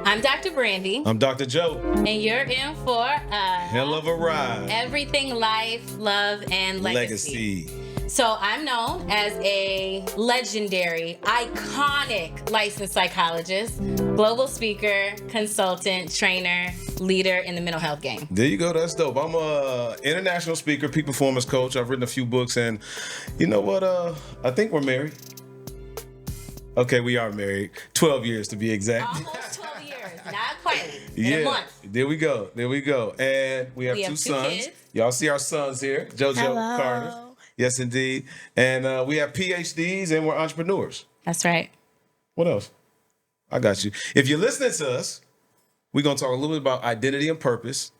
I'm Dr. Brandi. I'm Dr. Joe. And you're in for a hell of a ride. Everything life, love, and legacy. So I'm known as a legendary, iconic licensed psychologist, global speaker, consultant, trainer, leader in the mental health game. There you go. That's dope. I'm a international speaker, peak performance coach. I've written a few books, and you know what? I think we're married. Okay, we are married. 12 years to be exact. Almost 12 years. Not quite. Yeah. In a month. There we go. And we have two sons. Kids. Y'all see our sons here. JoJo, Hello. Carter. Yes, indeed. And we have PhDs and we're entrepreneurs. That's right. What else? I got you. If you're listening to us, we're going to talk a little bit about identity and purpose,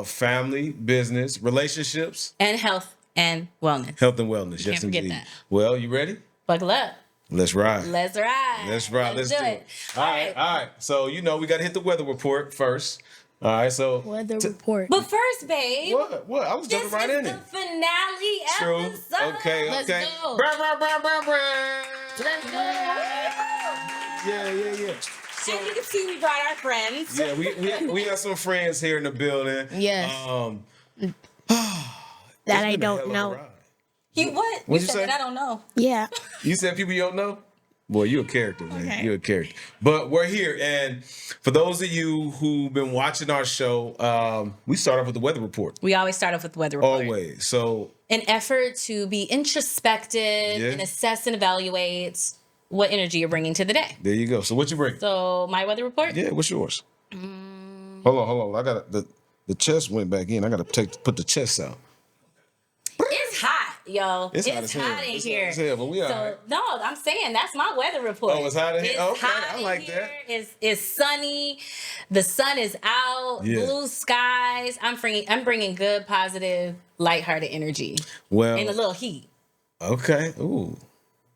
family, business, relationships. And health and wellness. Health and wellness. Can't Yes, forget indeed. that. Well, you ready? Buckle up. Let's ride. Let's ride. Let's ride. Let's do it. All right. right. So, we got to hit the weather report first. All right. So, Weather report. But first, babe. What? I was jumping right in This it. is the finale True. episode. Okay. Let's go. Brr, brr, brr, brr, brr. Let's go. Yeah. So, And you can see we brought our friends. yeah, we have some friends here in the building. Yes. That I don't know. You what? What'd you said say? that I don't know. Yeah. You said people you don't know? Boy, you're a character, man. Okay. You're a character. But we're here. And for those of you who've been watching our show, we start off with the weather report. We always start off with the weather report. Always. So An effort to be introspective and assess and evaluate what energy you're bringing to the day. there you go. So what you bring? So my weather report? Yeah, what's yours? Hold on. I got the chest went back in. I got to put the chest out. It's hot, yo. It's hot as hell. in It's here. hot as hell, but we all right. No, I'm saying that's my weather report. Oh, it's hot in here? It's Okay, hot I in like here. that. It's sunny. The sun is out. Yeah. Blue skies. I'm bringing good, positive, lighthearted energy Well, and a little heat. okay. Ooh.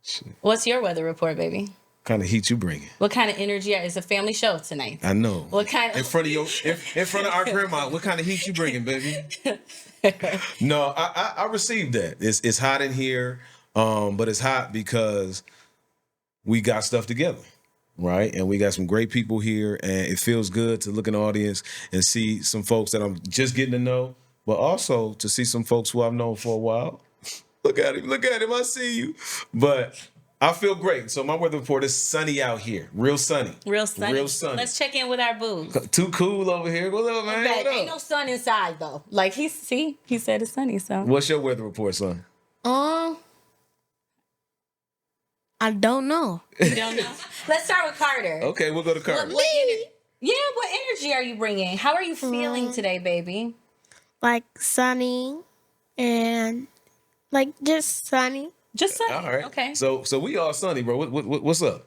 Shit. What's your weather report, baby? Kind of heat you bringing? What kind of energy? It's a family show tonight. I know. What kind of in front of our grandma? What kind of heat you bringing, baby? No, I received that. It's hot in here, but it's hot because we got stuff together, right? And we got some great people here, and it feels good to look in the audience and see some folks that I'm just getting to know, but also to see some folks who I've known for a while. Look at him, I see you. But I feel great. So my weather report is sunny out here. Real sunny. Real sunny. Real sunny. Let's check in with our boo. Too cool over here. What's up, man? But What up? ain't no sun inside though. Like he said it's sunny, so. What's your weather report, son? I don't know. You don't know? Let's start with Carter. Okay, we'll go to Carter. What energy are you bringing? How are you feeling today, baby? Like sunny and like just sunny. Just sunny. All right. Okay. So we all sunny, bro. What's up?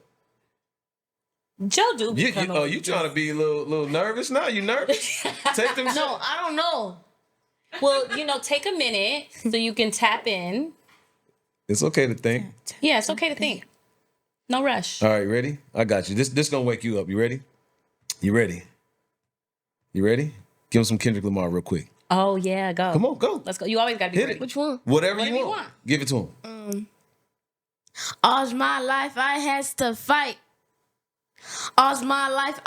Joe do be You coming. trying to be a little nervous now? You nervous? Take them. No, I don't know. Well, take a minute so you can tap in. It's okay to think. Yeah, it's okay to think. No rush. All right, ready? I got you. This gonna wake you up. You ready? You ready? Give him some Kendrick Lamar real quick. Oh yeah, go. Come on, go. Let's go. You always gotta be Hit ready. it. Which one? Whatever Whatever you you want. want. Give it to him. All's my life I has to fight. All's my life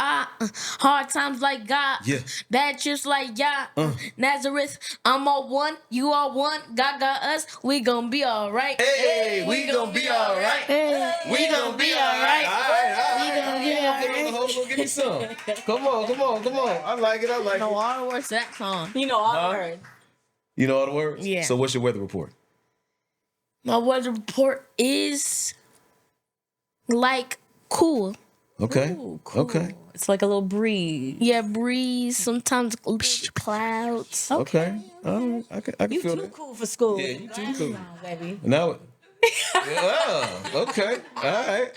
hard times like God. Yeah. Bad trips like Nazareth. I'm all one. You all one. God got us. We gonna be all right. Hey, we gonna be all right. We gonna be all right. We gonna be all right. Hold on, give me some. Come on. I like it. know all the words to that song. You know all the Huh? words. You know all the words? Yeah. So what's your weather report? My weather report is like cool. Okay. Ooh, cool. Okay. It's like a little breeze. Yeah, breeze. Sometimes clouds. Okay. All right. I can You feel too that. cool for school. Yeah, you too cool. No, baby. Now, okay. All right.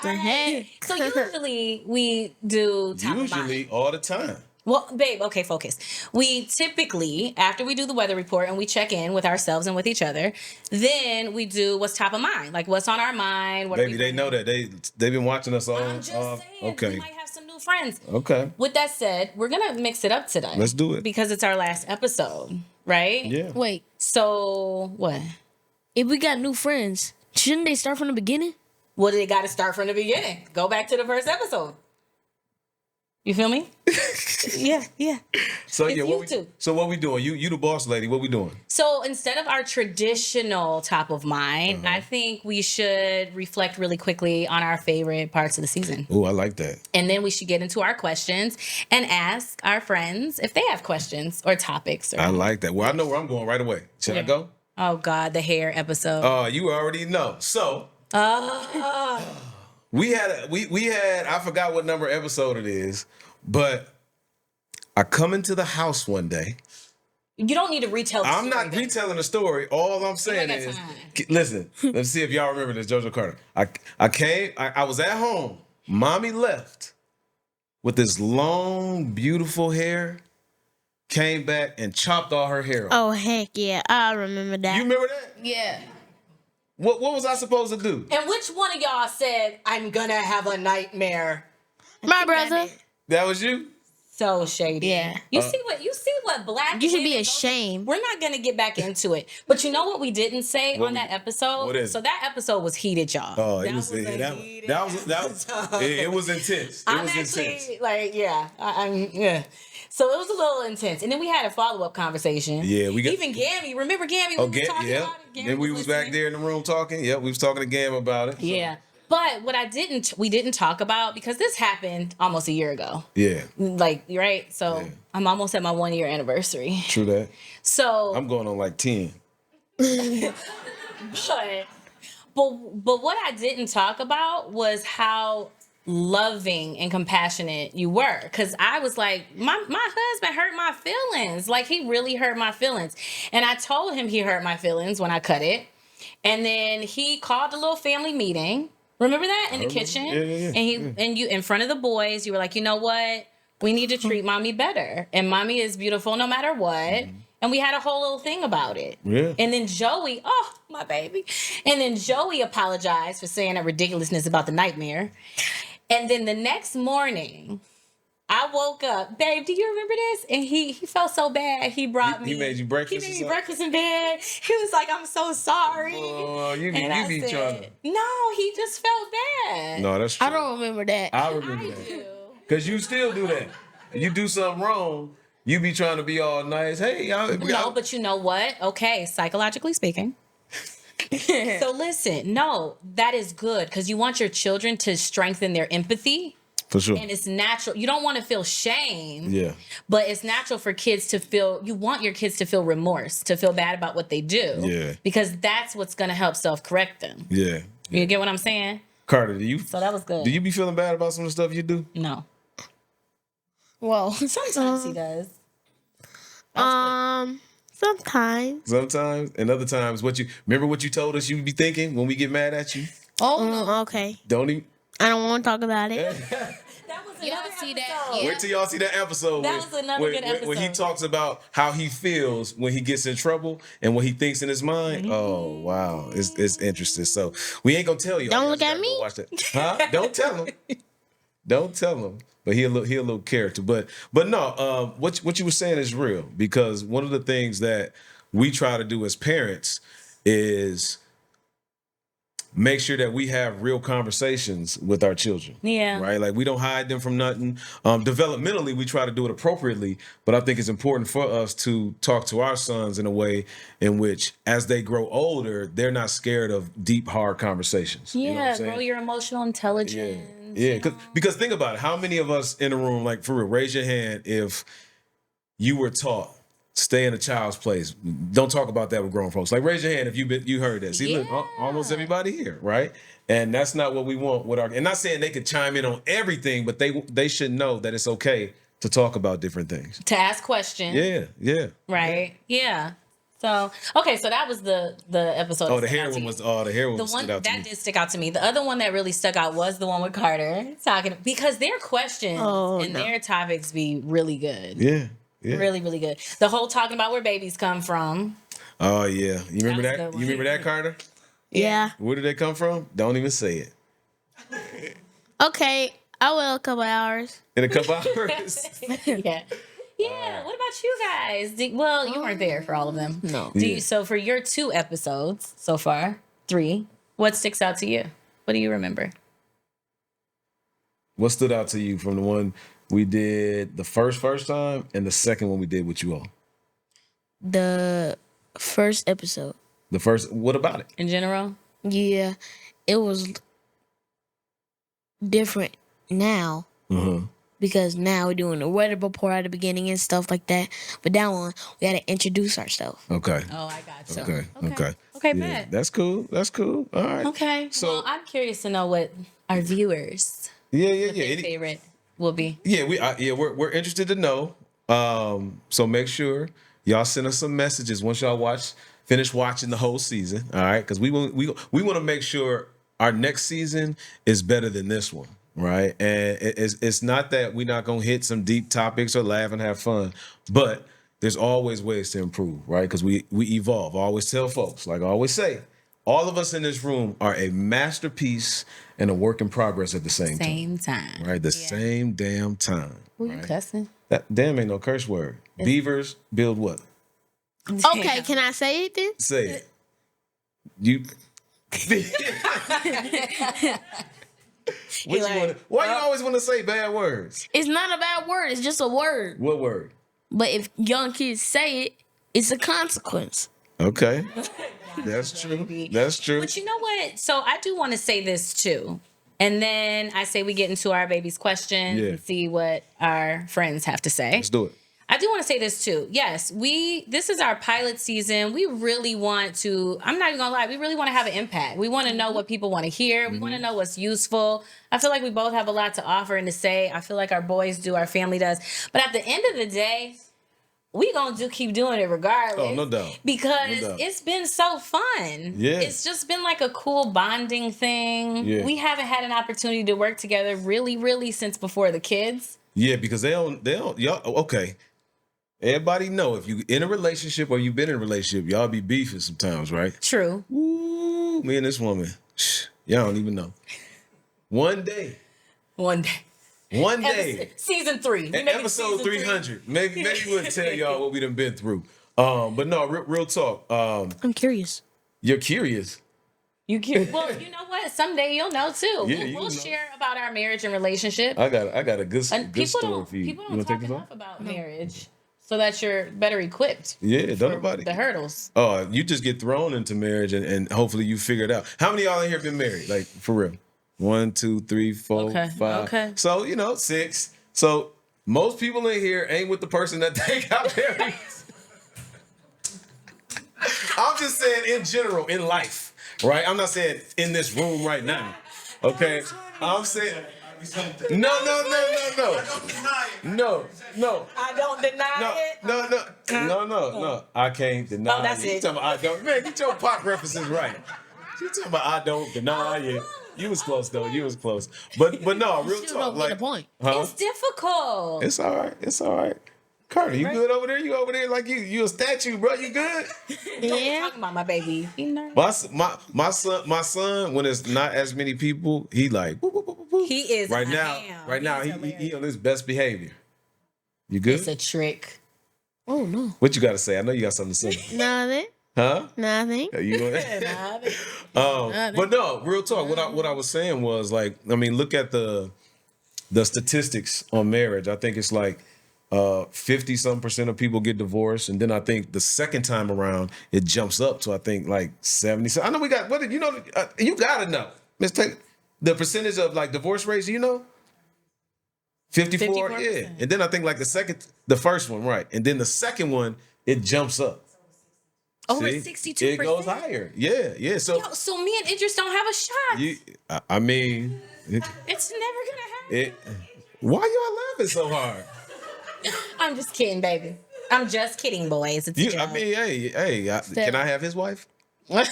The heck? So usually we do top of mind. Usually all the time. Well, babe, okay, focus. We typically, after we do the weather report and we check in with ourselves and with each other, then we do what's top of mind, like what's on our mind. What are Baby, we they know that. They've been watching us all. I'm just saying, okay. we might have some new friends. Okay. With that said, we're going to mix it up today. Let's do it. Because it's our last episode, right? Yeah. Wait, So, what? if we got new friends, shouldn't they start from the beginning? Well, they got to start from the beginning. Go back to the first episode. You feel me? Yeah. So It's yeah, what we doing? You the boss lady. What we doing? So instead of our traditional top of mind, I think we should reflect really quickly on our favorite parts of the season. Oh, I like that. And then we should get into our questions and ask our friends if they have questions or topics. I like that. Well, I know where I'm going right away. Should I go? Oh God, the hair episode. Oh, you already know. So we had I forgot what number episode it is, but I come into the house one day. You don't need to retell the story. I'm not retelling the story. All I'm saying is, listen, let's see if y'all remember this, JoJo Carter. I was at home. Mommy left with this long, beautiful hair, came back and chopped all her hair off. Oh, heck yeah. I remember that. You remember that? Yeah. What was I supposed to do? And which one of y'all said, I'm gonna have a nightmare? My brother. That was you? So shady. Yeah. You see what black You should be women go ashamed. through? We're not gonna get back into it. But you know what we didn't say on that episode? What is it? So that episode was heated, y'all. Oh, That it was a heated episode. it was intense. I'm actually like, yeah. Yeah. So it was a little intense. And then we had a follow-up conversation. Yeah, we got even Gammy. Remember Gammy? We were talking about it. Gammy Then we was back there in the room talking. Yep, we was talking to Gam about it. So. Yeah. But what we didn't talk about, because this happened almost a year ago. Yeah. Like, right? So Yeah. I'm almost at my 1 year anniversary. True that. So I'm going on like 10. but what I didn't talk about was how loving and compassionate you were. Because I was like, my husband hurt my feelings. Like, he really hurt my feelings. And I told him he hurt my feelings when I cut it. And then he called a little family meeting. Remember that in the kitchen? Yeah. And you in front of the boys, you were like, you know what? We need to treat mommy better. And mommy is beautiful no matter what. And we had a whole little thing about it. Yeah. And then Joey, oh, my baby. And then Joey apologized for saying that ridiculousness about the nightmare. And then the next morning, I woke up, babe, do you remember this? And he felt so bad. He brought me. He made you breakfast? He made me breakfast in bed. He was like, I'm so sorry. Oh, you be trying to. No, he just felt bad. No, that's true. I don't remember that. I remember that. Because you still do that. You do something wrong, you be trying to be all nice. Hey, y'all. No, but you know what? Okay, psychologically speaking. So listen, no, that is good because you want your children to strengthen their empathy. For sure. And it's natural. You don't want to feel shame. Yeah. But it's natural for kids to feel, you want your kids to feel remorse, to feel bad about what they do. Yeah. Because that's what's going to help self-correct them. Yeah. You get what I'm saying? Carter, So that was good. do you be feeling bad about some of the stuff you do? No. Well, Sometimes he does. sometimes. Sometimes. And other times, remember what you told us you be thinking when we get mad at you? Okay. Don't even. I don't want to talk about it. That was another see episode. that? Yeah. Wait till y'all see that episode. That was another good When he episode. talks about how he feels when he gets in trouble and what he thinks in his mind. Mm-hmm. Oh, wow. It's interesting. So we ain't going to tell you. Don't look at me. Watch that. Huh? Don't tell him. Don't tell him. But he a little character. But no, what you were saying is real. Because one of the things that we try to do as parents is make sure that we have real conversations with our children. Yeah. Right? Like, we don't hide them from nothing. Developmentally, we try to do it appropriately, but I think it's important for us to talk to our sons in a way in which, as they grow older, they're not scared of deep, hard conversations. Yeah, You know what I'm saying? grow your emotional intelligence. Yeah. Because think about it. How many of us in the room, like, for real, raise your hand if you were taught, stay in a child's place. Don't talk about that with grown folks. Like, raise your hand if you heard that. See, look, almost everybody here, right? And that's not what we want with our. And not saying they could chime in on everything, but they should know that it's okay to talk about different things. To ask questions. Yeah. Right. Yeah. So okay, so that was the episode. Oh, the hair one was the hair one the stood one out to that me. did stick out to me. The other one that really stuck out was the one with Carter talking, because their questions their topics be really good. Yeah. Really, really good. The whole talking about where babies come from. Oh yeah. You remember That was a that? good one. You remember that, Carter? Yeah. Where did they come from? Don't even say it. Okay. I will a couple hours. In a couple hours. Yeah. Yeah. What about you guys? Well, you weren't there for all of them. No. So for your 2 episodes so far, 3, what sticks out to you? What do you remember? What stood out to you from the one we did the first time and the second one we did with you all? The first episode. The first, what about it? In general? Yeah, it was different now. Because now we're doing the weather report at the beginning and stuff like that. But that one, we had to introduce ourselves. Okay. Oh, I got you. Okay. Okay, Yeah, bet. that's cool. All right. Okay. So Well, I'm curious to know what our viewers their favorite will be. Yeah, we're interested to know. So make sure y'all send us some messages once y'all finish watching the whole season. All right, because we want to make sure our next season is better than this one. Right, and it's not that we're not gonna hit some deep topics or laugh and have fun, but there's always ways to improve, right? Because we evolve. I always tell folks, like I always say, all of us in this room are a masterpiece and a work in progress at the same time. Right, the same damn time. Who you cussing? That damn ain't no curse word. Beavers build what? Okay, can I say it then? Say it. You. Why you always want to say bad words? It's not a bad word. It's just a word. What word? But if young kids say it, it's a consequence. Okay. That's true. That's true. But you know what? So I do want to say this too. And then I say we get into our baby's questions and see what our friends have to say. Let's do it. I do want to say this too. Yes, this is our pilot season. We really want to, I'm not even gonna lie, we really want to have an impact. We want to know what people want to hear. We want to know what's useful. I feel like we both have a lot to offer and to say. I feel like our boys do, our family does. But at the end of the day, we gonna keep doing it regardless. Oh, no doubt. Because it's been so fun. Yeah. It's just been like a cool bonding thing. Yeah. We haven't had an opportunity to work together really since before the kids. Yeah, because they don't, y'all, okay. Everybody know if you in a relationship or you've been in a relationship, y'all be beefing sometimes, right? True. Ooh, me and this woman, y'all don't even know. One day. Season 3. Episode 300. Maybe we'll tell y'all what we done been through. But no, real talk. I'm curious. You're curious. You curious? Well, you know what? Someday you'll know too. Yeah, we'll share about our marriage and relationship. I got a good story for you. People don't talk enough about marriage. So that you're better equipped. Yeah, don't nobody. The hurdles. Oh, you just get thrown into marriage and hopefully you figure it out. How many of y'all in here been married? Like, for real? 1, 2, 3, 4, 5. Okay. So, 6. So, most people in here ain't with the person that they got married. I'm just saying in general, in life, right? I'm not saying in this room right now, okay? I'm saying... No. I don't deny it. No. I can't deny it. Oh, that's it. You talking about I don't. Man, get your pop references right. You talking about I don't deny it. You was close though. You was close. But no, real Still talk. don't get the point. It's difficult. It's all right. Carter, you good over there? You over there like you a statue, bro? You good? Yeah. Talking about my baby. You nervous? My son, when it's not as many people, he like whoop, whoop, whoop, whoop. He is right now. He on his best behavior. You good? It's a trick. Oh no. What you got to say? I know you got something to say. Nothing. Huh? Nothing. You Nothing. But no, real talk. What I was saying was like, I mean, look at the statistics on marriage. I think it's like 50-some% of people get divorced, and then I think the second time around it jumps up to I think like 70. So I know we got what you know. You gotta know, Miss Taylor, the percentage of like divorce rates. You know, 54. 54%. Yeah, and then I think like the first one, right, and then the second one it jumps up. Over See? 62%. It goes higher. Yeah. So me and Idris don't have a shot. I mean, It's never gonna happen. Why y'all laughing so hard? I'm just kidding, baby. I'm just kidding, boys. It's a joke. I mean, hey, can I have his wife? Oh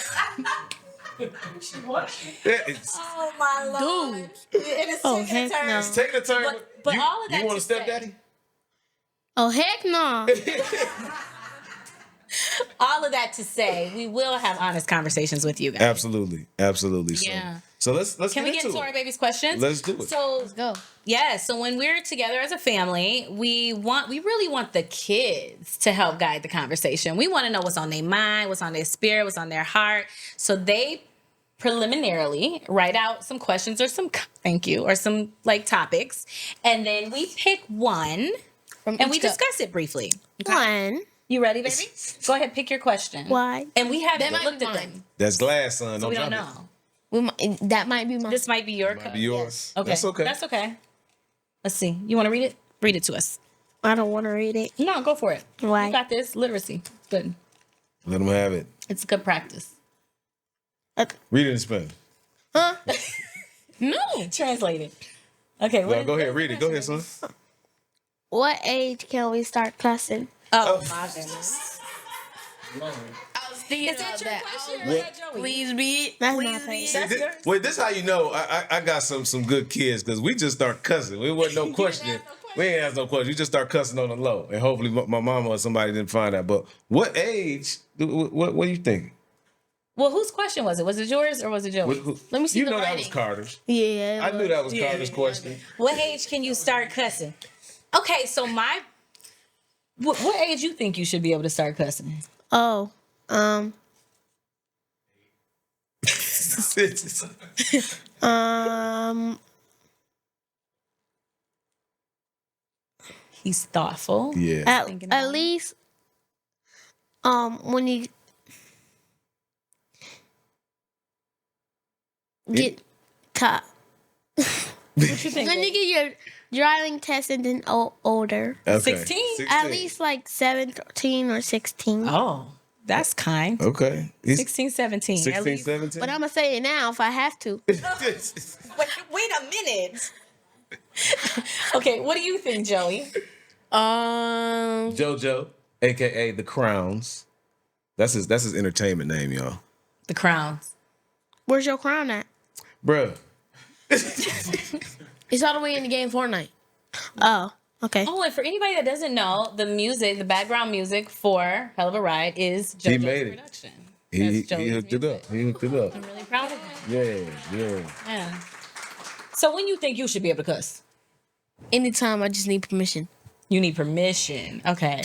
my lord! Dude. It is Oh, taking a heck turn. no. It's taking a turn. But all of that You want a to say- stepdaddy? Oh heck no. All of that to say, we will have honest conversations with you guys. Absolutely. So, Yeah. So let's Can we get into our baby's questions? Let's do it. So Let's go. yeah, so when we're together as a family, we really want the kids to help guide the conversation. We want to know what's on their mind, what's on their spirit, what's on their heart. So they preliminarily write out some questions or some topics, and then we pick one and we discuss it briefly. One. You ready, baby? Go ahead, pick your question. Why? And we haven't That might looked be at mine. them, That's glass, son. so we don't drop it. know. That might be mine. This might be your Might cup. be yours. Okay, That's okay. That's okay. Let's see. You want to read it? Read it to us. I don't want to read it. No, go for it. Why? You got this. Literacy. Good. Let them have it. It's good practice. Read it in Spanish. Huh? No. Translate it. Okay. No, go ahead. Read it. Go ahead, son. What age can we start cussing? Oh, my goodness. I was thinking Is that your question? Or What? is that Joey? Please be. That's my favorite. Wait, this how you know I got some good kids because we just start cussing. It wasn't no question. We ain't ask no question. You just start cussing on the low, and hopefully my mama or somebody didn't find that. But what age? What do you think? Well, whose question was it? Was it yours or was it Joey's? Let me see You the know that writing. was Carter's. Yeah. I knew that was Carter's question. What age can you start cussing? Okay, so what age you think you should be able to start cussing? Oh. He's thoughtful. Yeah. At least when you get caught. What you think? When you get your driving test and then older. Okay. 16? At least like 17 or 16. Oh, that's kind. Okay. 16, 17. 16, 17. But I'm going to say it now if I have to. Wait a minute. Okay, what do you think, Joey? JoJo, aka the Crowns. That's his entertainment name, y'all. The Crowns. Where's your crown at? Bruh. It's all the way in the game Fortnite. Oh, okay. Oh, and for anybody that doesn't know, the background music for Hell of a Ride is JoJo's He made it. production. He That's Joey's hooked it music. up. He hooked it up. I'm really proud of him. Yeah. Yeah. So when you think you should be able to cuss? Anytime I just need permission. You need permission. Okay.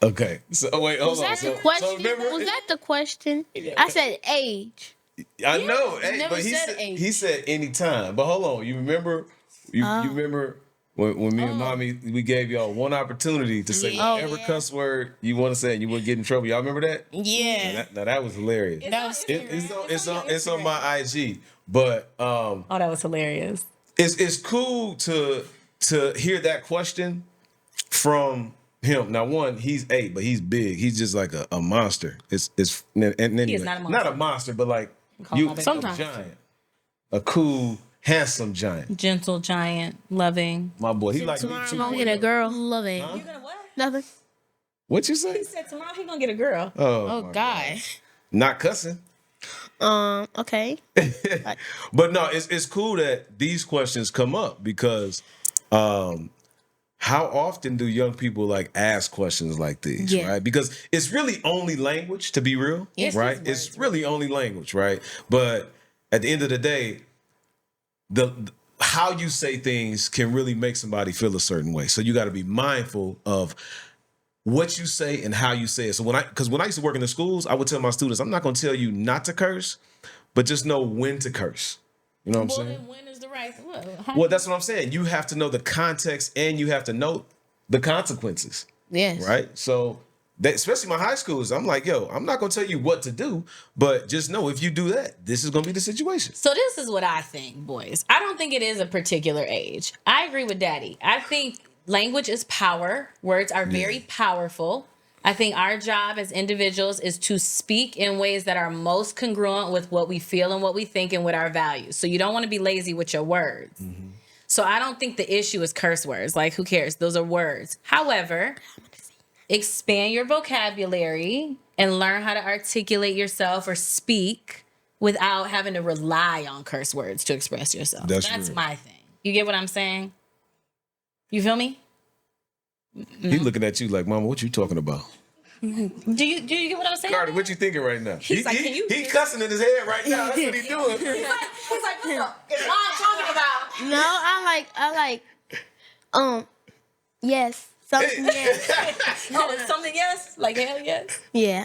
Okay. So wait, hold Was on. that So, the question? so remember, Was that the question? I said age. I know, you never but said age. he said anytime. But hold on, you remember? You remember when me and mommy we gave y'all one opportunity to say Yeah. whatever cuss word you want to say and you wouldn't get in trouble. Y'all remember that? Yeah. Now that was hilarious. It's on my IG. But Oh, that was hilarious. it's cool to hear that question from him. Now, one, he's 8, but he's big. He's just like a monster. It's and anyway, He is not a monster. not a monster, but like Call him you, a big Sometimes. a giant, a cool, handsome giant. Gentle, giant, loving. My boy, he like me Tomorrow I'm too. gonna get a girl. Loving. You're gonna what? Nothing. What you say? He said tomorrow he gonna get a girl. Oh, Oh my God. not cussing. Okay. But no, it's cool that these questions come up because how often do young people like ask questions like these, Yeah. right? Because it's really only language, to be real, Yes, right? it's It's really only language, right? But at the end of the day, the how you say things can really make somebody feel a certain way. So you got to be mindful of what you say and how you say it. So when I used to work in the schools, I would tell my students, I'm not going to tell you not to curse, but just know when to curse. You know what I'm saying? When is the right? Well, that's what I'm saying. You have to know the context and you have to know the consequences, Yes. right? So that, especially my high schools, I'm like, yo, I'm not going to tell you what to do, but just know if you do that, this is going to be the situation. So this is what I think, boys. I don't think it is a particular age. I agree with Daddy. I think language is power. Words are very powerful. I think our job as individuals is to speak in ways that are most congruent with what we feel and what we think and with our values. So you don't want to be lazy with your words. Mm-hmm. So I don't think the issue is curse words. Like, who cares? Those are words. However, expand your vocabulary and learn how to articulate yourself or speak without having to rely on curse words to express yourself. That's That's real. my thing. You get what I'm saying? You feel me? He looking at you like, Mama, what you talking about? Do you get what I'm saying? Carter, what you thinking right now? He's like, can you? He cussing in his head right now. That's what he's doing. He's like, what the is Mom talking about? No, I like, yes. Something yes. Oh, something yes? Like hell yes? Yeah.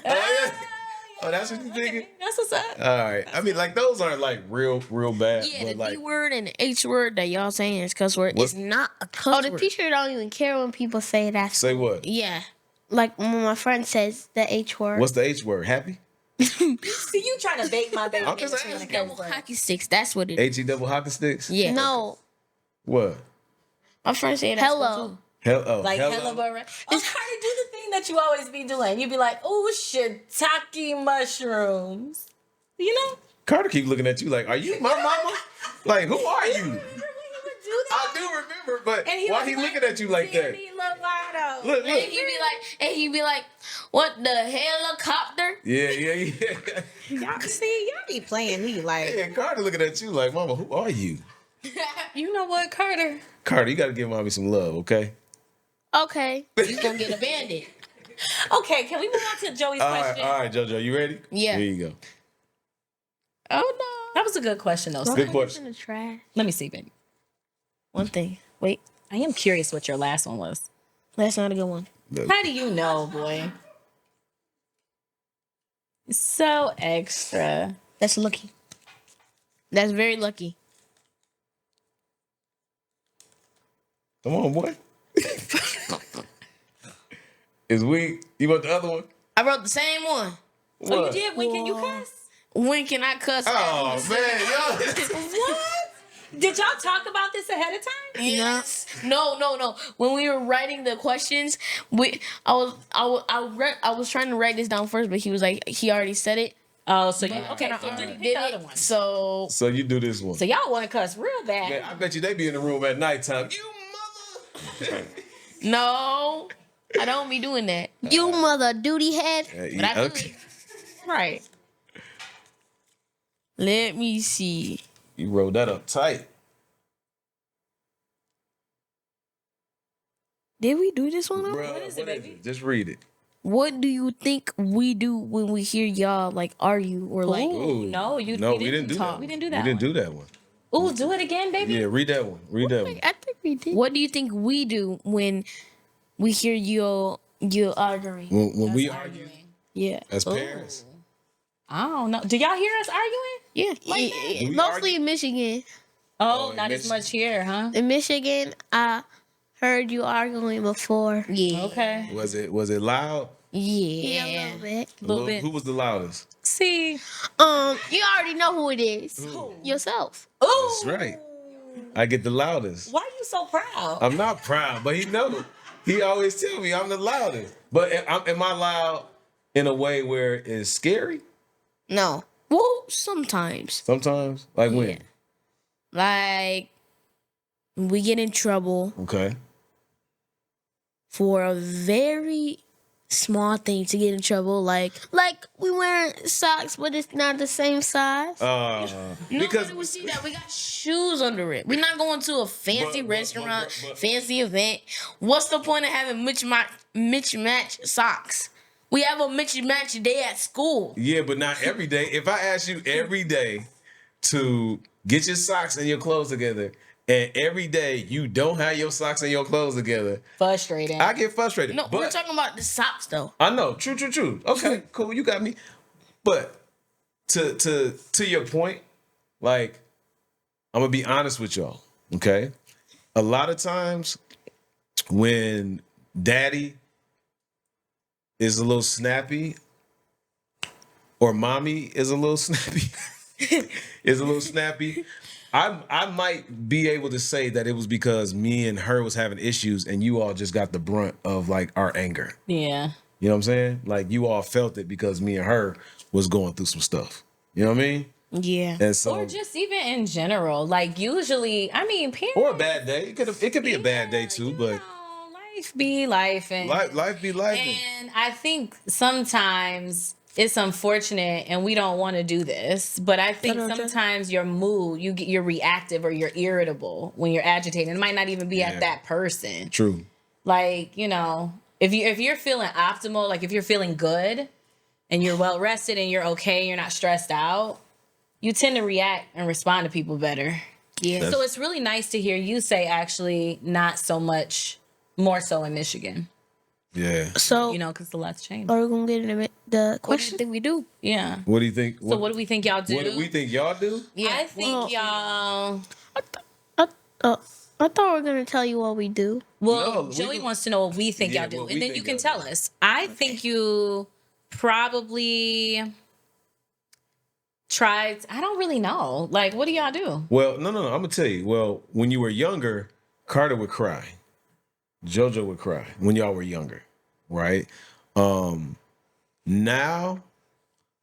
Oh, that's what you thinking? Okay, that's what's up. All right. I mean, like, those aren't, like, real bad. Yeah, but the like, D word and the H word that y'all saying is cuss word What's- is not a cuss word. Oh, the teacher don't even care when people say that. say what? Yeah. Like when my friend says the H word. What's the H word? Happy? See, you trying to bake my baby. I'm just into asking. a Double word. hockey sticks. That's what it is. H-E double hockey sticks? Yeah. No. What? My friend said that's Hello. too. Like hello. hella barra. Oh, Carter, do the thing that you always be doing. You be like, oh, shiitake mushrooms. You know? Carter keep looking at you like, are you my mama? Like, who are you? Remember when he would do that? I do remember, but And he why was he like, looking at you like that? Demi Lovato. Look. And he'd be like, what the helicopter? Yeah. Y'all see, y'all be playing me like. Yeah, Carter looking at you like, mama, who are you? You know what, Carter? Carter, you got to give mommy some love, okay? Okay. You gonna get abandoned. Okay, can we move on to Joey's question? All right, JoJo, you ready? Yeah. Here you go. Oh no, that was a good question though. Good In question. the trash. Let me see, baby. One thing. Wait, I am curious what your last one was. that's not a good one. How do you know, boy? So extra. That's lucky. That's very lucky. Come on, boy. Is we? You want the other one? I wrote the same one. Oh, you did? When can you cuss? When can I cuss? Oh man, y'all. What? Did y'all talk about this ahead of time? Yes. No. When we were writing the questions, I was trying to write this down first, but he was like, he already said it. Oh, so you Okay, so so you you pick did the other it. one. So So you do this one. So y'all want to cuss real bad. Man, I bet you they be in the room at nighttime. You mother. no, I don't be doing that. You mother duty head. But I do Okay. it. Right. Let me see. You rolled that up tight. Did we do this one? Bruh, What is it, baby? Just read it. What do you think we do when we hear y'all like argue or like? Ooh, no, we didn't do talk. that. We didn't do that. We didn't do that one. Ooh, do it again, baby. Yeah, read that one. Read that one. I think we did. What do you think we do when we hear you arguing? When we argue Yeah. as parents. I don't know. Do y'all hear us arguing? Yeah. Do we Mostly in Michigan. Oh, in not as much here, huh? In Michigan, I heard you arguing before. Yeah. Okay. Was it loud? Yeah, a Yeah. little bit. Little bit. Who was the loudest? See. You already know who it is. Yourself. Ooh. That's right. I get the loudest. Why are you so proud? I'm not proud, but he knows. He always tell me I'm the loudest. But am I loud in a way where it's scary? No. Well, sometimes. Sometimes. Like when? Like we get in trouble Okay. for a very small thing to get in trouble, like We wearing socks, but it's not the same size. Because nobody would see that we got shoes under it. We're not going to a fancy But- restaurant, but- fancy event. What's the point of having mismatched socks? We have a mismatched day at school. yeah, but not every day. If I ask you every day to get your socks and your clothes together, and every day you don't have your socks and your clothes together, Frustrating. I get frustrated. No, but we're talking about the socks though. I know, true. Okay, cool, you got me. But to your point, like, I'm gonna be honest with y'all, okay? A lot of times when daddy is a little snappy, or mommy is a little snappy, I might be able to say that it was because me and her was having issues and you all just got the brunt of like our anger. Yeah. You know what I'm saying? Like you all felt it because me and her was going through some stuff. You know what I mean? Yeah. And so, Or just even in general. Like usually, I mean, parents. or a bad day. It could be a bad day too, but life be life. And, life be life. and I think sometimes it's unfortunate and we don't want to do this, but I think sometimes your mood, you're reactive or you're irritable when you're agitated. It might not even be at that person. True. Like, you know, If you're feeling optimal, like if you're feeling good and you're well rested and you're okay, you're not stressed out, you tend to react and respond to people better. Yeah. So it's really nice to hear you say actually not so much, more so in Michigan. Yeah. So, Because the lot's changed. are we gonna get into the What do you question? think we do? Yeah. What do you think? So what do we think y'all do? What do we think y'all do? Yeah. I think Well- y'all. I thought we were gonna tell you what we do. Well, No, Joey wants to know what we think Yeah, y'all do, what we and then think you can y'all tell do. us. I think you probably tried. I don't really know. Like, what do y'all do? Well, no. I'm gonna tell you. Well, when you were younger, Carter would cry. JoJo would cry when y'all were younger, right? Now,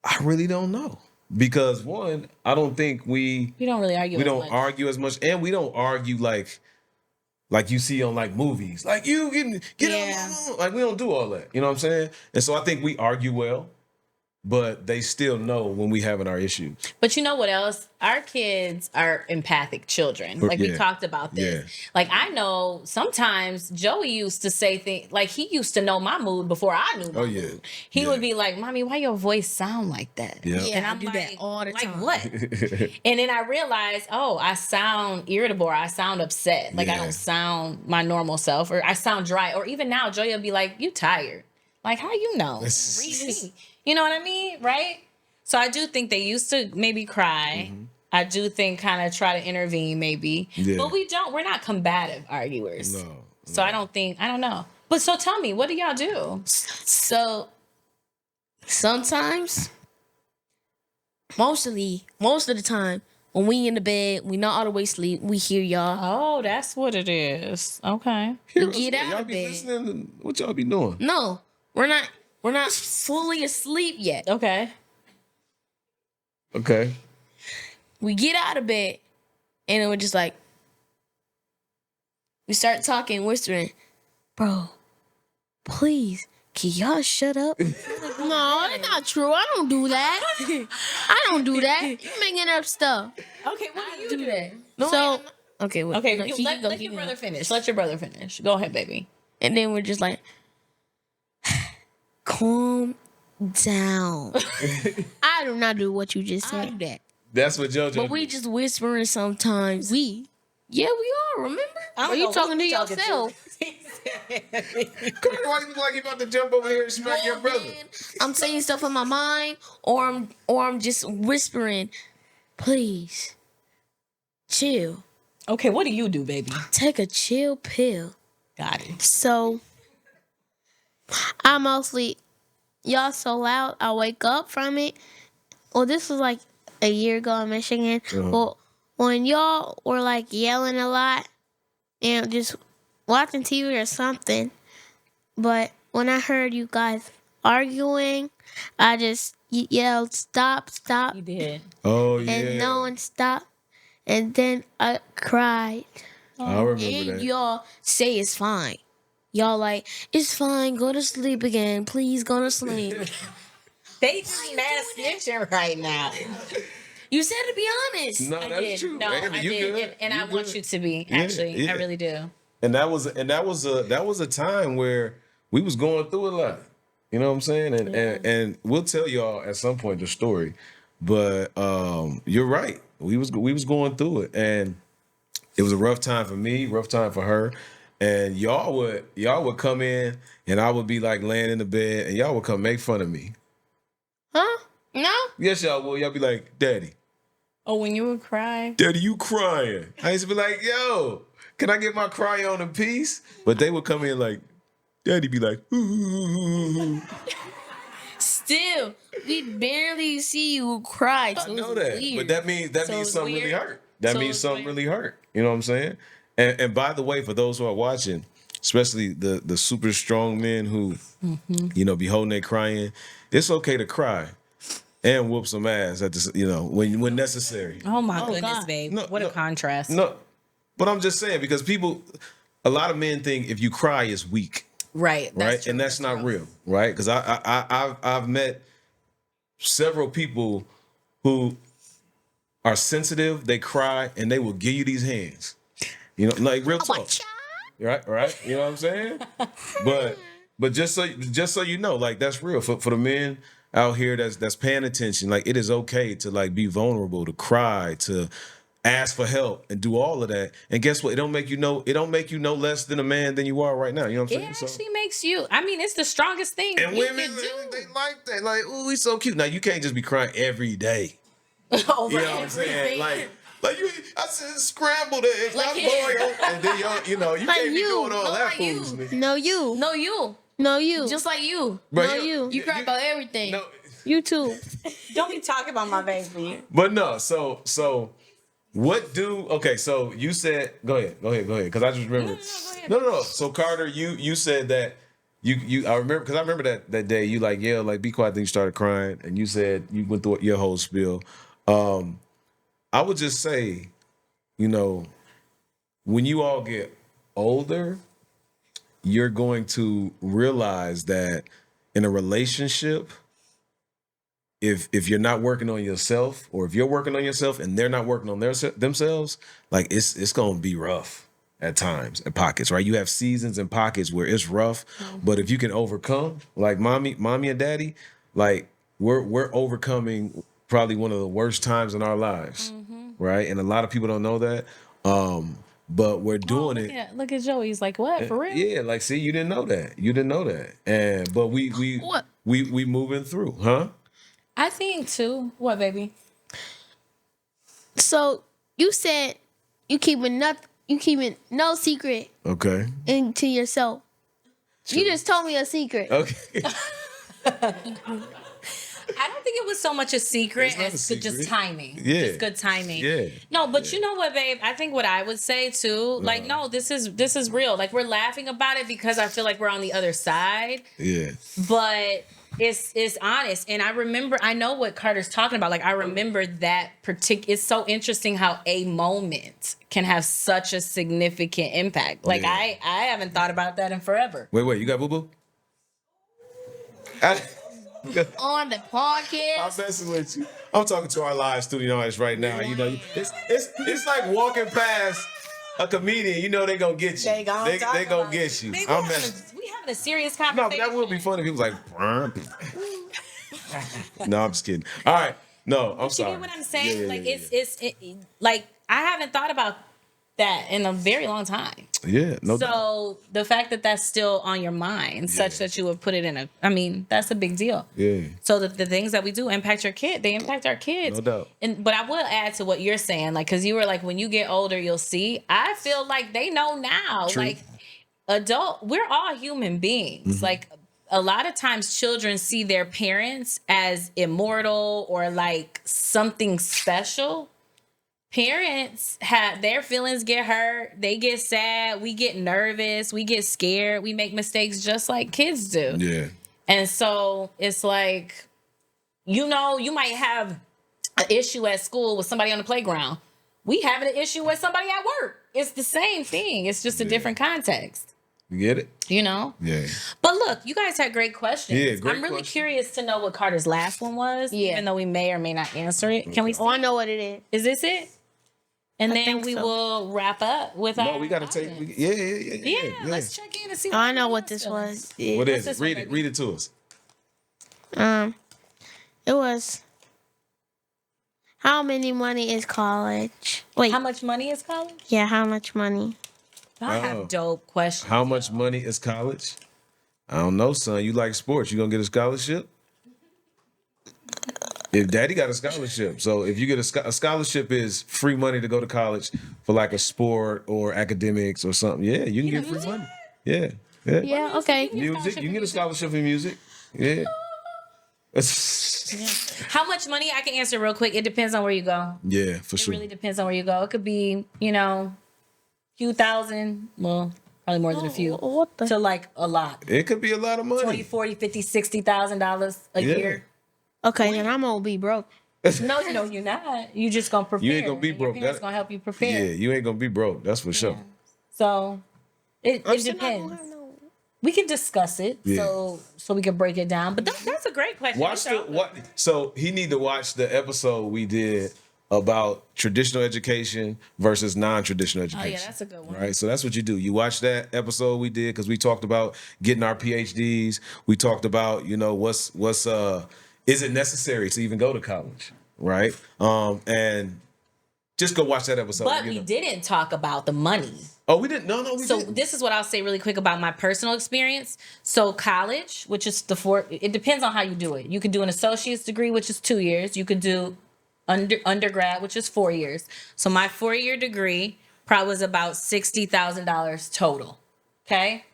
I really don't know because one, I don't think We don't really argue. we as don't much. argue as much, and we don't argue like you see on like movies, like you get Yeah. on, like we don't do all that. You know what I'm saying? And so I think we argue well, but they still know when we having our issues. But you know what else? Our kids are empathic children. Like we Yeah. talked about this. Yeah. Like I know sometimes Joey used to say things like he used to know my mood before I knew my Oh, yeah. mood. He Yeah. would be like, "Mommy, why your voice sound like that?" Yeah. Yeah, And I I'm do like, that all the like time. what? And then I realized, oh, I sound irritable. Or I sound upset. Like I Yeah. don't sound my normal self, or I sound dry. Or even now, Joey will be like, "You tired?" Like how you know? Read me. You know what I mean, right? So I do think they used to maybe cry. I do think kind of try to intervene maybe. Yeah. But we don't. We're not combative arguers. No. So I don't know. But so tell me, what do y'all do? So sometimes, most of the time, when we in the bed, we not all the way asleep, we hear y'all. Oh, that's what it is. Okay. We get out y'all of be bed. listening to what y'all be doing. No, we're not fully asleep yet. Okay. Okay. We get out of bed, and then we're just like, we start talking, whispering, bro, please, can y'all shut up? No, that's not true. I don't do that. I don't do that. You making up stuff. Okay, what do you do? that. No, So- okay, wait. Okay, no, you keep let going, your keep brother going. finish. Let your brother finish. Go ahead, baby. And then we're just like, calm down. I do not do what you just I said. do that. That's what JoJo. But we just whispering sometimes. Yeah, we are, remember? Are you talking to yourself? Why you look like you about to jump over here and smack your brother? Then I'm saying stuff in my mind, or I'm just whispering, please, chill. Okay, what do you do, baby? Take a chill pill. Got it. So I mostly, y'all so loud, I wake up from it. Well, this was like a year ago in Michigan. Well, when y'all were like yelling a lot and just watching TV or something, but when I heard you guys arguing, I just yelled, stop, stop, You did. Oh yeah. and no one stopped. And then I cried. I remember And that. y'all say it's fine. Y'all like, it's fine, go to sleep again. Please go to sleep. They just mad snitching right now. You said to be honest. No, I that's did. true. No, Andy, I you did. good. And I You want good. you to be, Yeah, actually. yeah. I really do. And that was a time where we was going through a lot. You know what I'm saying? And we'll tell y'all at some point the story. But you're right. We was going through it, and it was a rough time for me, rough time for her. And y'all would come in, and I would be like laying in the bed, and y'all would come make fun of me. Huh? No? Yes, y'all will. Y'all be like, Daddy, Oh, when you would cry? Daddy, you crying. I used to be like, yo, can I get my cry on in peace? But they would come in like, Daddy be like, ooh. Still, we barely see you cry. I know that. Weird. But that means it's something really weird. hurt. That So means it's something weird. really hurt. You know what I'm saying? And by the way, for those who are watching, especially the super strong men who, be holding their crying, it's okay to cry and whoop some ass at the, when necessary. Oh, my goodness, God. babe. No, What no. a contrast. No, but I'm just saying because a lot of men think if you cry it's weak, Right. right? True. And that's not real, right? Because I've met several people who are sensitive, they cry, and they will give you these hands. Like real talk. Right? You know what I'm saying? But But just so you know, like that's real for the men out here that's paying attention. Like it is okay to like be vulnerable, to cry, to ask for help, and do all of that. And guess what? It don't make you no less than a man than you are right now. You know what I'm saying? It actually makes you. I mean, it's the strongest thing And you women, can do. they like that. Like, ooh, he's so cute. Now you can't just be crying every day. Over You know what I'm saying? Like you, I said, scramble the eggs, Like not you- boil, and then you can't be you. doing all No, that like you. foolishness. No, you. No, you. No, you. Just like you. Bro, No, you. You cry about everything. No, You too. Don't be talking about my baby. but no. So what do? Okay, so you said, go ahead, because I just remembered. go ahead. No. So Carter, you said that I remember that day you like be quiet. Then you started crying, and you said you went through your whole spiel. I would just say, when you all get older, you're going to realize that in a relationship, if you're not working on yourself, or if you're working on yourself and they're not working on themselves, like it's gonna be rough at times, at pockets, right? You have seasons and pockets where it's rough, but if you can overcome, like mommy and daddy, like we're overcoming probably one of the worst times in our lives, right? And a lot of people don't know that, but we're doing it. Look at Joey. He's like, what? For real? Yeah, like see, you didn't know that, and but we What? we moving through, huh? I think too. What, baby? So you said you keeping no secret Okay. into yourself. You just told me a secret. Okay. I don't think it was so much a secret It's not a as secret. just timing. Yeah. Just good timing. Yeah. No, but you know what, babe? I think what I would say too, like, no, this is real. Like, we're laughing about it because I feel like we're on the other side. Yeah. But it's honest. And I know what Carter's talking about. Like, I remember that it's so interesting how a moment can have such a significant impact. Like, Yeah. I haven't thought about that in forever. Wait, you got boo-boo? On the I'm podcast. messing with you. I'm talking to our live studio audience right now. You know, it's like walking past a comedian. You know they gonna get you. They gonna talk they gonna about get it. you. Babe, I'm messing. we having a serious No, but conversation. that would be funny. People like. No, I'm just kidding. All right. No, I'm You sorry. get what I'm saying? Yeah, like yeah, it's like I haven't thought about that in a very long time. yeah, no doubt. So the fact that that's still on your mind, such that you would put it in that's a big deal. Yeah. So the things that we do impact your kid. They impact our kids. No doubt. But I will add to what you're saying, like, because you were like, when you get older, you'll see. I feel like they know now. True. Like, we're all human beings. Mm-hmm. Like, a lot of times children see their parents as immortal or like something special. Parents their feelings get hurt, they get sad, we get nervous, we get scared, we make mistakes just like kids do. Yeah. And so it's like, you might have an issue at school with somebody on the playground. We having an issue with somebody at work. It's the same thing. It's just a different context. You get it? Yeah. But look, you guys had great questions. Yeah, great I'm really questions. curious to know what Carter's last one was, Yeah. even though we may or may not answer it. Can we see? Oh, I know what it is. Is this it? And I then think we so. will wrap up with our No, we gotta take. audience. Yeah. Let's check in and see Oh, I know what everyone's this feeling. was. Yeah. What is this it? one, Read it. baby? Read it to us. It was how many money is college? Wait, How much money is college? yeah, how much money? I Oh. have dope questions. How much money is college? I don't know, son. You like sports? You gonna get a scholarship? If daddy got a scholarship, so if you get a scholarship is free money to go to college for like a sport or academics or something. Yeah, you can get free money. Yeah. Yeah, okay. Music, you can get a scholarship in music. Yeah. How much money? I can answer real quick. It depends on where you go. Yeah, for It sure. really depends on where you go. It could be, few thousand. Well, probably more than a few. What the? To like a lot. It could be a lot of money. 20, 40, 50, $60,000 a Yeah. year. Okay, then I'm gonna be broke. No, you're not. You just gonna prepare. You ain't gonna be and your broke. parents That- gonna help you Yeah, prepare. you ain't gonna be broke. That's for sure. So it I'm still not depends. gonna have no- We can discuss it Yeah. so we can break it down. But that's a great question. Watch the what? So he need to watch the episode we did about traditional education versus non-traditional education. Oh yeah, that's a good one. Right, so that's what you do. You watch that episode we did because we talked about getting our PhDs. We talked about what's is it necessary to even go to college, right? And just go watch that episode. But we didn't talk about the money. Oh, we didn't. No, we didn't. So this is what I'll say really quick about my personal experience. So college, which is it depends on how you do it. You could do an associate's degree, which is 2 years. You could do undergrad, which is 4 years. So my 4-year degree probably was about $60,000 total. Okay,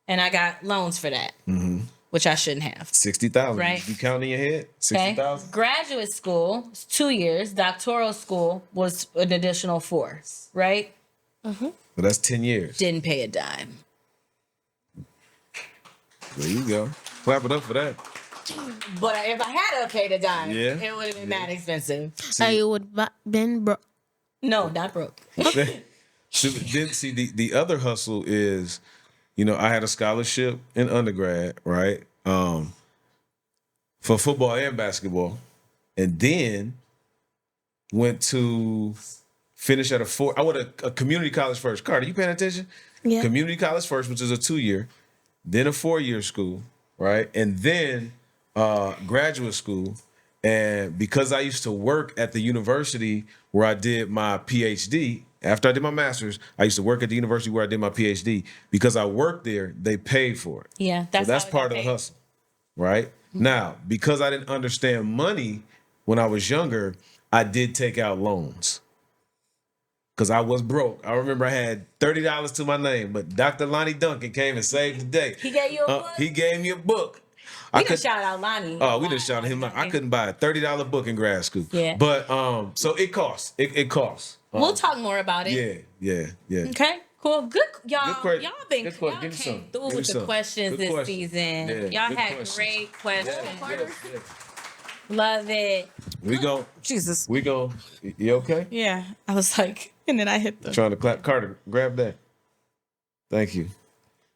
and I got loans for that, which I shouldn't have. 60,000. Right. You count in your head. 60,000. Graduate school is 2 years. Doctoral school was an additional 4. Right. But that's 10 years. Didn't pay a dime. There you go. Clap it up for that. But if I had to pay a dime, Yeah. it would have been that expensive. So you would been broke. No, not broke. So then, see, the other hustle is, I had a scholarship in undergrad, right? For football and basketball. And then went to finish at I went a community college first. Carter, you paying attention? Yeah. Community college first, which is a 2-year, then a 4-year school, right? And then graduate school. And because I used to work at the university where I did my PhD, after I did my master's, I used to work at the university where I did my PhD. Because I worked there, they paid for it. Yeah, So that's how it part got of the paid. hustle, right? Now, because I didn't understand money when I was younger, I did take out loans. Because I was broke. I remember I had $30 to my name, but Dr. Lonnie Duncan came and saved the day. He gave you a book? He gave me a book. We done shout out Lonnie. Oh, we just shouted him out. I couldn't buy a $30 book in grad school. Yeah. But so it costs. It costs. We'll talk more about it. Yeah. Okay, cool. Good, y'all. Good Y'all been good question. y'all Give me came some. through Give me with the some. questions Good this question. season. Yeah, Y'all good had questions. great questions. Yeah. Love it. We go. Jesus. We go. You okay? Yeah, I was like, and then I hit the. Trying to clap. Carter, grab that. Thank you.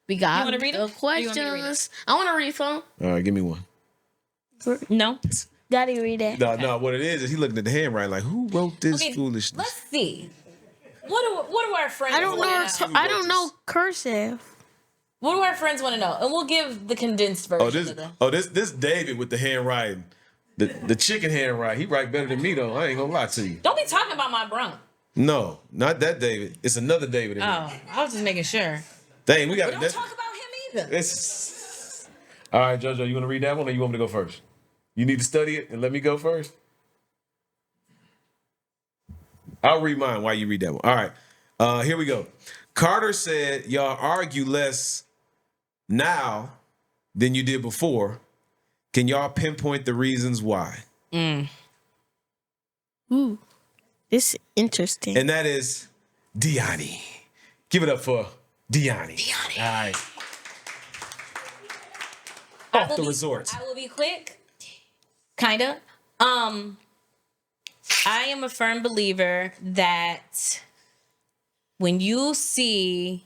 We got You wanna read it? the Or you want me to read it? questions. I want to read some. All right, give me one. No. Daddy, read it. No. What it is he looking at the handwriting like, who wrote this Okay, foolishness? let's see. What do our friends? I don't wanna know. I don't know cursive. What do our friends want to know? And we'll give the condensed version. This David with the handwriting, the chicken handwriting. He write better than me though. I ain't gonna lie to you. Don't be talking about my brunk. No, not that David. It's another David in there. Oh, I was just making sure. Dang, we got But don't talk about him either. It's all right, JoJo. You want to read that one, or you want me to go first? You need to study it and let me go first. I'll read mine while you read that one. All right, here we go. Carter said, "Y'all argue less now than you did before. Can y'all pinpoint the reasons why?" Ooh, this is interesting. And that is Deani. Give it up for Deani. All right. Off the resorts. I will be quick. Kinda. I am a firm believer that when you see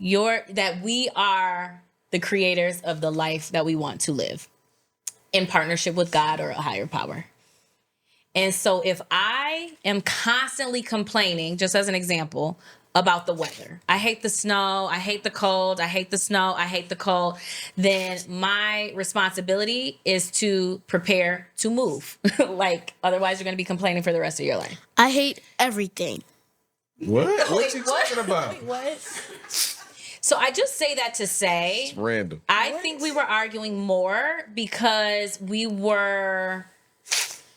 that we are the creators of the life that we want to live in partnership with God or a higher power. And so if I am constantly complaining, just as an example, about the weather, I hate the snow, I hate the cold, I hate the snow, I hate the cold, then my responsibility is to prepare to move. Like, otherwise you're going to be complaining for the rest of your life. I hate everything. What? What Wait, you what? talking about? Wait, what? So I just say that to say, It's random. I think we were arguing more because we were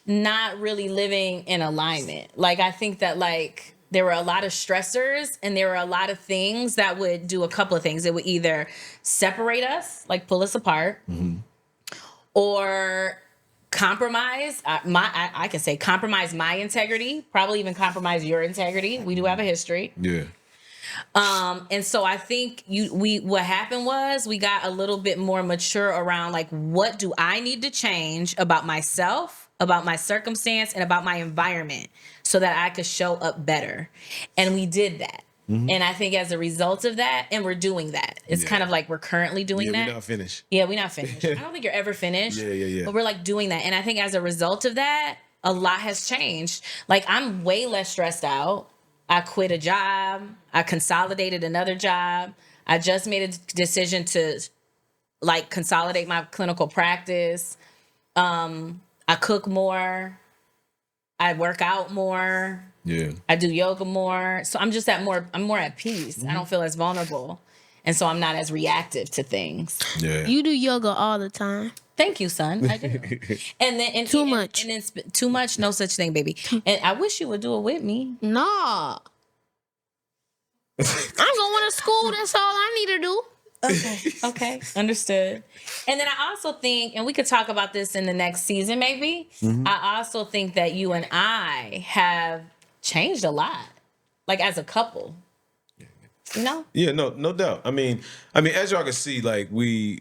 not really living in alignment. Like, I think that, like, there were a lot of stressors and there were a lot of things that would do a couple of things. It would either separate us, like pull us apart, or compromise. I can say compromise my integrity, probably even compromise your integrity. We do have a history. Yeah. And so I think what happened was we got a little bit more mature around, like, what do I need to change about myself, about my circumstance, and about my environment so that I could show up better. And we did that. And I think as a result of that, and we're doing that. It's kind of like we're currently doing that. We're not finished. Yeah, we're not finished. I don't think you're ever finished. Yeah. But we're like doing that. And I think as a result of that, a lot has changed. Like, I'm way less stressed out. I quit a job. I consolidated another job. I just made a decision to like consolidate my clinical practice. I cook more. I work out more. Yeah. I do yoga more. So I'm just I'm more at peace. I don't feel as vulnerable. And so I'm not as reactive to things. Yeah. You do yoga all the time. Thank you, son. I do. And then Too much. And then too much, no such thing, baby. And I wish you would do it with me. Nah. I'm going to school. That's all I need to do. Okay. Understood. And then I also think, and we could talk about this in the next season, maybe. I also think that you and I have changed a lot, like as a couple. You know? Yeah, no doubt. I mean, as y'all can see, like when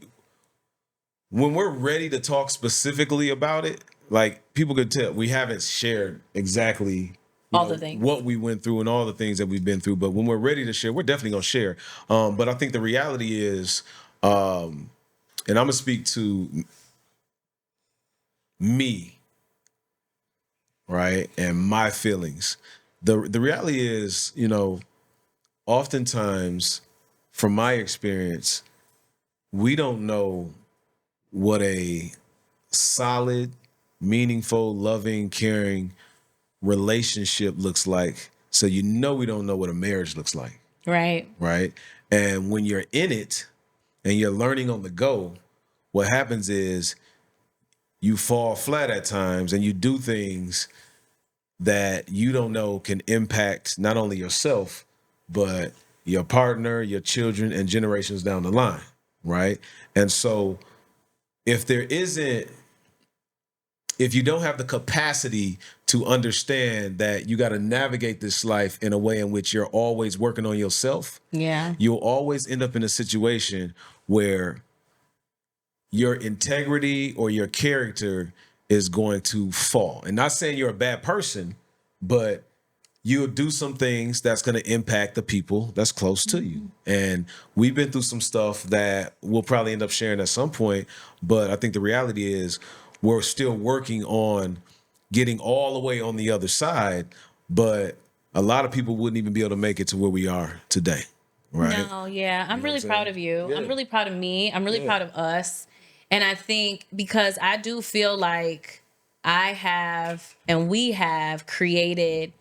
we're ready to talk specifically about it, like people could tell we haven't shared exactly all the things, what we went through and all the things that we've been through. But when we're ready to share, we're definitely gonna share. But I think the reality is, and I'm gonna speak to me, right, and my feelings. The reality is, oftentimes, from my experience, we don't know what a solid, meaningful, loving, caring relationship looks like. So we don't know what a marriage looks like. right? Right. And when you're in it and you're learning on the go, what happens is you fall flat at times and you do things that you don't know can impact not only yourself, but your partner, your children, and generations down the line. Right. And so if you don't have the capacity to understand that you got to navigate this life in a way in which you're always working on yourself, Yeah. you'll always end up in a situation where your integrity or your character is going to fall. And not saying you're a bad person, but you'll do some things that's going to impact the people that's close to you. And we've been through some stuff that we'll probably end up sharing at some point. But I think the reality is we're still working on getting all the way on the other side. But a lot of people wouldn't even be able to make it to where we are today. Right? No, yeah. I'm really proud of you. Yeah. I'm really proud of me. I'm really proud of us. And I think because I do feel like I have and we have created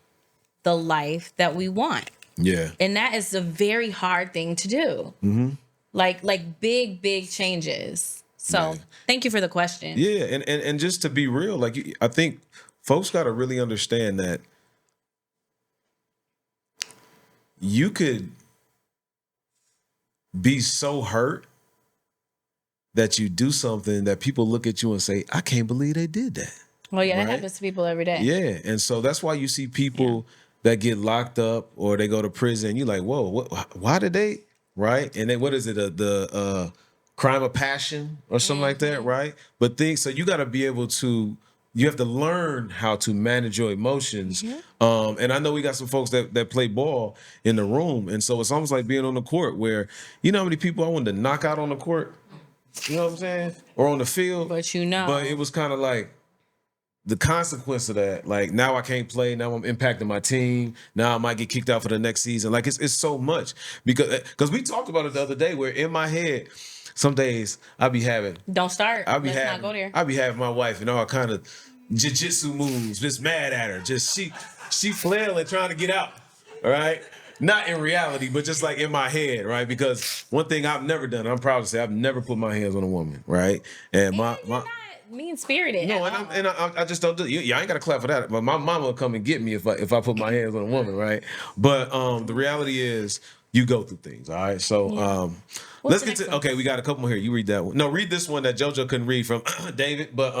the life that we want. Yeah. And that is a very hard thing to do. Mm-hmm. Like big changes. So thank you for the question. Yeah. And just to be real, like I think folks got to really understand that you could be so hurt that you do something that people look at you and say, I can't believe they did that. Well, yeah, Right? that happens to people every day. Yeah. And so that's why you see people that get locked up or they go to prison. You're like, whoa, why did they? Right. And then what is it? The crime of passion or something like that. Right. But so you got to be able to, you have to learn how to manage your emotions. And I know we got some folks that play ball in the room. And so it's almost like being on the court where, you know how many people I wanted to knock out on the court? You know what I'm saying? Or on the field. But But it was kind of like the consequence of that. Like now I can't play. Now I'm impacting my team. Now I might get kicked out for the next season. Like it's so much because we talked about it the other day where in my head, some days I be having. Don't start. Let's not go there. I be having my wife and all kind of jiu-jitsu moves, just mad at her. Just she flailing trying to get out. All right. Not in reality, but just like in my head, right? Because one thing I've never done, I'm proud to say, I've never put my hands on a woman, right? And You're not mean-spirited. no, I just don't do it. I ain't got to clap for that. But my mama will come and get me if I put my hands on a woman, right? But the reality is, you go through things, all right? So let's get to. Okay, we got a couple more here. You read that one. No, read this one that JoJo couldn't read from David. But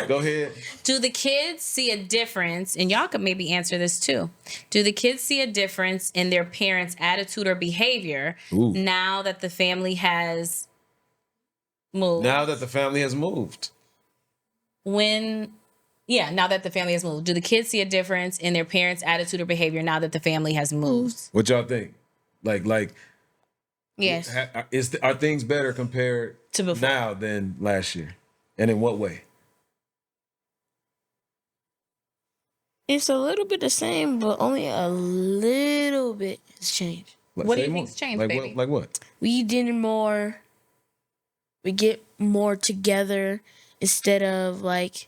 go ahead. Do the kids see a difference? And y'all could maybe answer this too. Do the kids see a difference in their parents' attitude or behavior now that the family has moved? Now that the family has moved. Now that the family has moved, do the kids see a difference in their parents' attitude or behavior now that the family has moved? What y'all think? Like, yes. Are things better compared to before now than last year? And in what way? It's a little bit the same, but only a little bit has changed. What do say you more. think's changed, like baby? What, like what? We did more. We get more together instead of like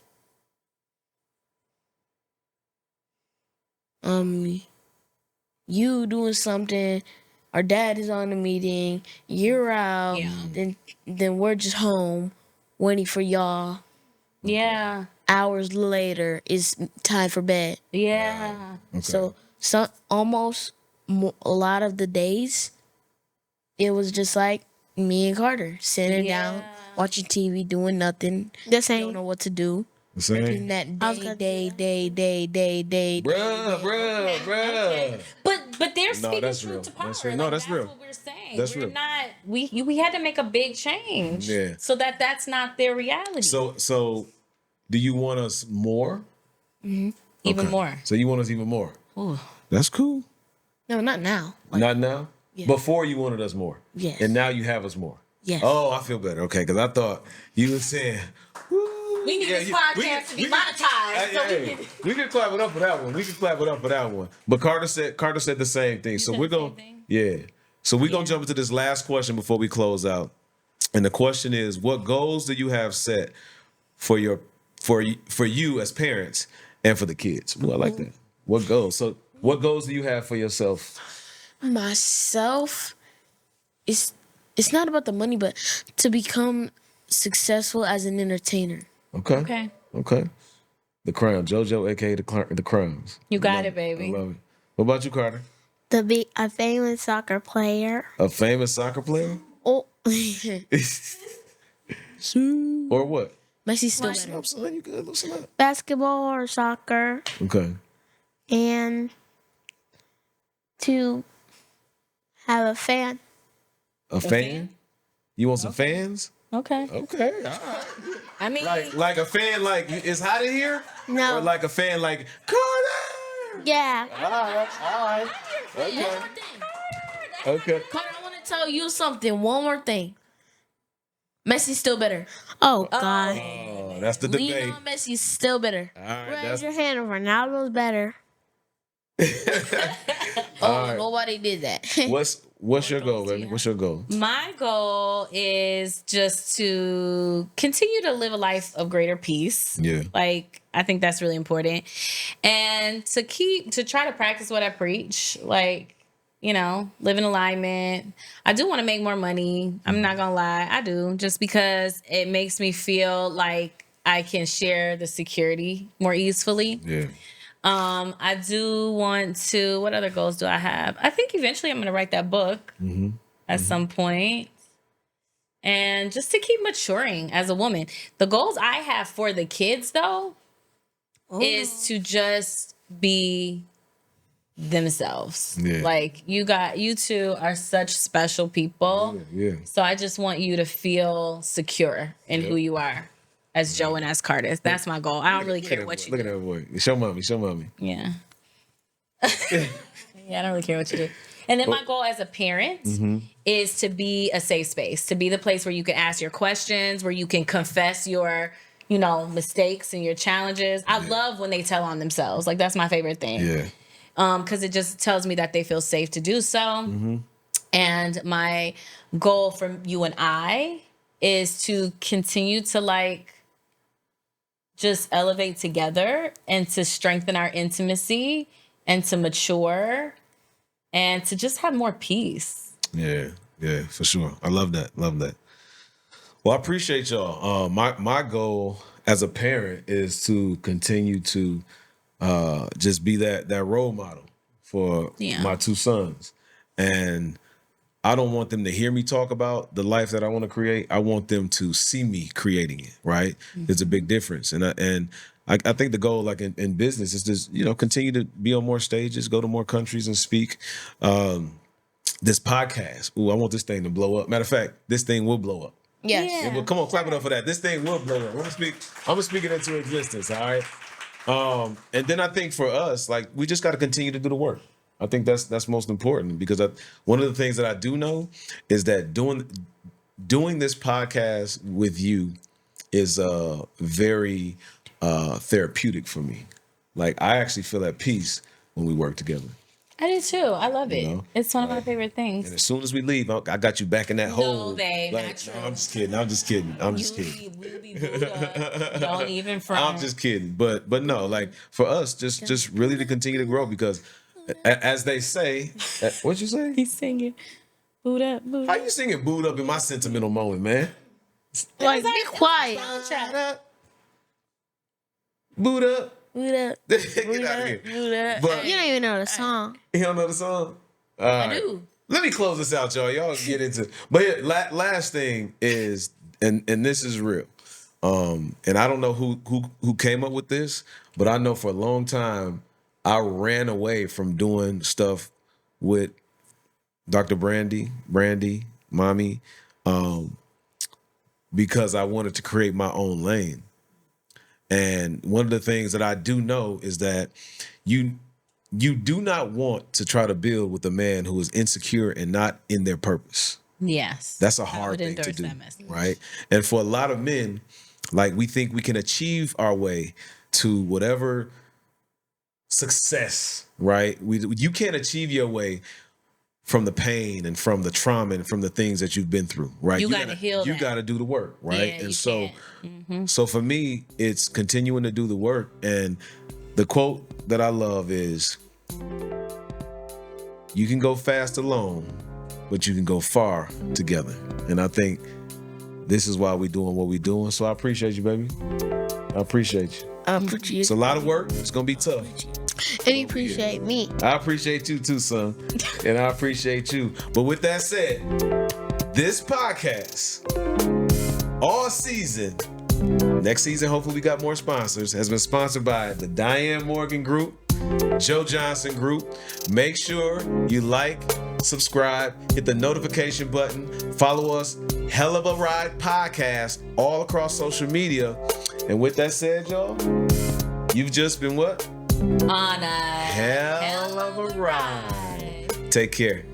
you doing something, our dad is on the meeting, you're out, Yeah. then we're just home waiting for y'all. Yeah. Hours later, it's time for bed. Yeah. Okay. So almost a lot of the days, it was just like me and Carter sitting down, Yeah. watching TV, doing nothing. The Don't same. know what to do. The same. Repeating that I was gonna day. Bruh. But they're speaking that's truth real. to power. That's real. Like, No, that's that's real. what we're saying. That's we're real. not. We had to make a big change. Yeah. So that's not their reality. So do you want us more? Even Okay. more. So you want us even more? Ooh. That's cool. No, not now. Not now? Yeah. Before you wanted us more. Yes. And now you have us more. Yes. Oh, I feel better. Okay, because I thought you were saying, woo. We need this podcast to be monetized. We can clap it up for that one. But Carter said the same thing. So said we're the going same thing? Yeah. So we're gonna jump into this last question before we close out. And the question is, what goals do you have set for you as parents and for the kids? Ooh, I like that. What goals? So what goals do you have for yourself? Myself, it's not about the money, but to become successful as an entertainer. Okay. The Crown, JoJo, aka the Crowns. You got Love it, baby. I love it. What about you, Carter? To be a famous soccer player. A famous soccer player? Oh, Or what? Messi's still Loosen better. up, son. You good? Loosen up. Basketball or soccer. Okay. And to have a fan. A fan? You want some fans? Okay. Okay. All right. I mean, Like a fan, like it's hot in here? No. Or like a fan, like Carter? Yeah. All right. Okay. Okay. Carter, I want to tell you something. One more thing. Messi's still better. Oh, God. Oh, that's the debate. Lionel Messi's still better. All right. Raise your hand. Ronaldo's better. Oh, nobody did that. What's your goal, baby? What's your goal? my goal is just to continue to live a life of greater peace. Yeah. Like, I think that's really important. And to try to practice what I preach. Like, live in alignment. I do want to make more money. I'm not going to lie. I do. Just because it makes me feel like I can share the security more easily. Yeah. I do want to. What other goals do I have? I think eventually I'm going to write that book at some point, and just to keep maturing as a woman. The goals I have for the kids, though, is to just be themselves. Yeah. Like you two are such special people. Yeah. So I just want you to feel secure in who you are. As Joe and as Carter. That's my goal. I don't really care what you do. Look at that boy. Show mommy. Yeah. Yeah, I don't really care what you do. And then my goal as a parent is to be a safe space, to be the place where you can ask your questions, where you can confess your, mistakes and your challenges. I love when they tell on themselves. Like, that's my favorite thing. Yeah. Because it just tells me that they feel safe to do so. And my goal for you and I is to continue to just elevate together and to strengthen our intimacy and to mature and to just have more peace. Yeah, for sure. I love that. Well, I appreciate y'all. My goal as a parent is to continue to just be that role model for my two sons. And I don't want them to hear me talk about the life that I want to create. I want them to see me creating it, right? There's a big difference. And I think the goal, like in business, is just, continue to be on more stages, go to more countries and speak. This podcast, I want this thing to blow up. Matter of fact, this thing will blow up. Yes. Yeah. Well, come on, clap it up for that. This thing will blow up. I'm gonna speak it into existence, all right? And then I think for us, we just got to continue to do the work. I think that's most important, because one of the things that I do know is that doing this podcast with you is very therapeutic for me. like I actually feel at peace when we work together. I do too. I love it. know? It's one of my favorite things. And as soon as we leave, I got you back in that hole. No, babe, Like, not true. no, I'm just kidding. We'll be booed up. Don't even front. I'm just kidding. But no, like for us, just really to continue to grow because as they say, what you say? He's singing. Boot up, boot How up. you singing booed up in my sentimental moment, man? Like, be quiet. Boot up. Boot up. Get Boot out of up. here. Boot up. But You don't even know the song. you don't know the song? All I right. do. Let me close this out, y'all. Y'all get into. But yeah, last thing is, and this is real. And I don't know who came up with this, but I know for a long time I ran away from doing stuff with Dr. Brandi, Mommy, because I wanted to create my own lane. And one of the things that I do know is that you do not want to try to build with a man who is insecure and not in their purpose. Yes. That's a I hard would thing to endorse do, that message. right? And for a lot of men, like we think we can achieve our way to whatever success, right? You can't achieve your way from the pain and from the trauma and from the things that you've been through, right? You gotta heal You that. gotta do the work, right? Yeah, and you so, can't. so for me, it's continuing to do the work. And the quote that I love is, "You can go fast alone, but you can go far together." And I think this is why we're doing what we're doing. So I appreciate you, baby. I appreciate you. I appreciate It's a lot of work. It's gonna be tough. And you appreciate me. I appreciate you too, son. And I appreciate you. But with that said, this podcast, all season, next season, hopefully we got more sponsors, has been sponsored by the Diane Morgan Group, Joe Johnson Group. Make sure you like, subscribe, hit the notification button, follow us, Hell of a Ride Podcast, all across social media. And with that said, y'all, you've just been what? On a Hell of a ride. Take care.